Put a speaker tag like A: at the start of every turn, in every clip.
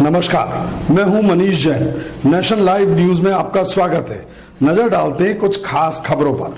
A: नमस्कार, मैं हूं Manish Jain. National live news में आपका स्वागत है। नजर डालते हैं कुछ खास खबरों पर।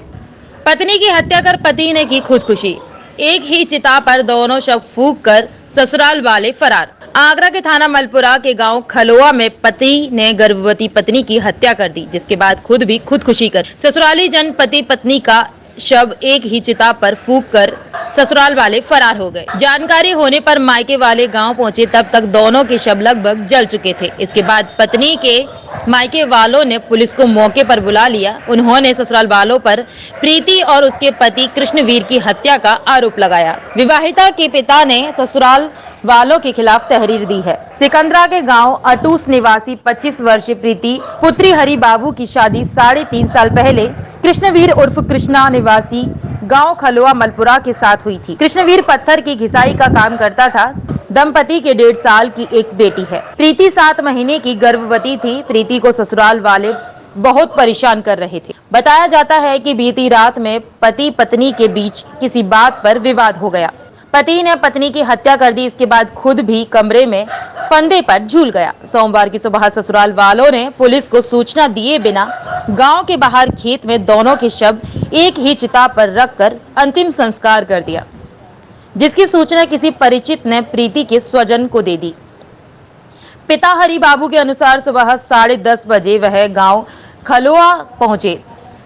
B: पत्नी की हत्या कर पति ने की खुदकुशी। एक ही चिता पर दोनों शव फूंक कर ससुराल वाले फरार। आगरा के थाना मलपुरा के गांव खलोआ में पति ने गर्भवती पत्नी की हत्या कर दी, जिसके बाद खुद भी खुदकुशी कर ससुराली जन पति पत्नी का शव एक ही चिता पर फूंक कर ससुराल वाले फरार हो गए। जानकारी होने पर मायके वाले गांव पहुंचे, तब तक दोनों के शव लगभग जल चुके थे। इसके बाद पत्नी के मायके वालों ने पुलिस को मौके पर बुला लिया। उन्होंने ससुराल वालों पर प्रीति और उसके पति कृष्णवीर की हत्या का आरोप लगाया। विवाहिता के पिता ने ससुराल वालों के खिलाफ तहरीर दी है। सिकंदरा के गांव अटूस निवासी 25 वर्षीय प्रीति पुत्री हरि बाबू की शादी 3.5 साल पहले कृष्णवीर उर्फ कृष्णा निवासी गांव खलोआ मलपुरा के साथ हुई थी। कृष्णवीर पत्थर की घिसाई का काम करता था। दंपति के 1.5 साल की एक बेटी है। प्रीति 7 महीने की गर्भवती थी। प्रीति को ससुराल वाले बहुत परेशान कर रहे थे। बताया जाता है कि बीती रात में पति पत्नी के बीच किसी बात पर विवाद हो गया। पति ने पत्नी की हत्या कर दी। इसके बाद खुद भी कमरे में फंदे पर झूल गया। सोमवार की सुबह ससुराल वालों ने पुलिस को सूचना दिए बिना गांव के बाहर खेत में दोनों के शव एक ही चिता पर रखकर अंतिम संस्कार कर दिया, जिसकी सूचना किसी परिचित ने प्रीति के स्वजन को दे दी। पिता हरि बाबू के अनुसार सुबह 10:30 बजे वह गांव खलोआ पहुंचे,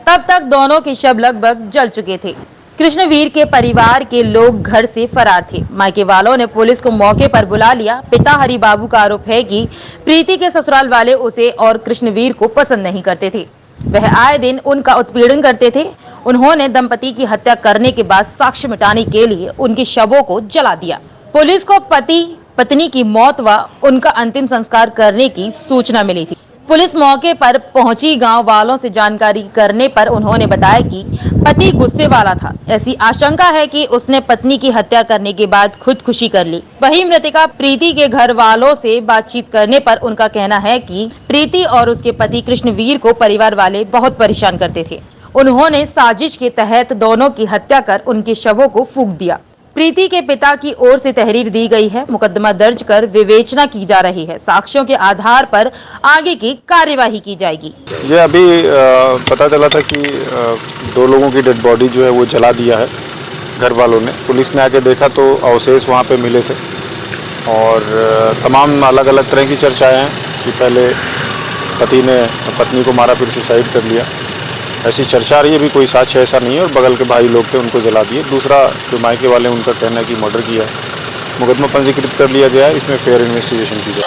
B: तब तक दोनों के शव लगभग जल चुके थे। कृष्णवीर के परिवार के लोग घर से फरार थे। मायके वालों ने पुलिस को मौके पर बुला लिया। पिता हरि बाबू का आरोप है कि प्रीति के ससुराल वाले उसे और कृष्णवीर को पसंद नहीं करते थे। वह आए दिन उनका उत्पीड़न करते थे। उन्होंने दंपति की हत्या करने के बाद साक्ष्य मिटाने के लिए उनके शवों को जला दिया। पुलिस को पति पत्नी की मौत व उनका अंतिम संस्कार करने की सूचना मिली थी। पुलिस मौके पर पहुंची। गांव वालों से जानकारी करने पर उन्होंने बताया कि पति गुस्से वाला था। ऐसी आशंका है कि उसने पत्नी की हत्या करने के बाद खुदकुशी कर ली। वहीं मृतका प्रीति के घर वालों से बातचीत करने पर उनका कहना है कि प्रीति और उसके पति कृष्णवीर को परिवार वाले बहुत परेशान करते थे। उन्होंने साजिश के तहत दोनों की हत्या कर उनके शवों को फूंक दिया। प्रीति के पिता की ओर से तहरीर दी गई है। मुकदमा दर्ज कर विवेचना की जा रही है। साक्ष्यों के आधार पर आगे की कार्यवाही की जाएगी।
C: ये अभी पता चला था कि 2 लोगों की डेड बॉडी जो है वो जला दिया है घर वालों ने। पुलिस ने आके देखा तो अवशेष वहाँ पे मिले थे और तमाम अलग अलग तरह की चर्चाएं हैं कि पहले पति ने पत्नी को मारा फिर सुसाइड कर लिया, ऐसी चर्चा आ रही है। अभी कोई साक्ष्य ऐसा नहीं है और बगल के भाई लोग थे उनको जला दिए। दूसरा जो मायके वाले उनका कहना है कि मर्डर किया है। मुकदमा पंजीकृत कर लिया गया है। इसमें फेयर इन्वेस्टिगेशन की जाए।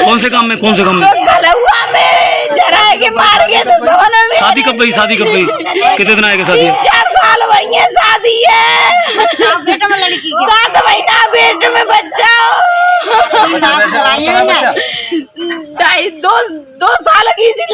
D: कौन से काम में शादी कब गई? कितने दिन आएगा शादी?
E: 4 साल वही है शादी है। 7 महीना पेट में बच्चा। 2 साल की सी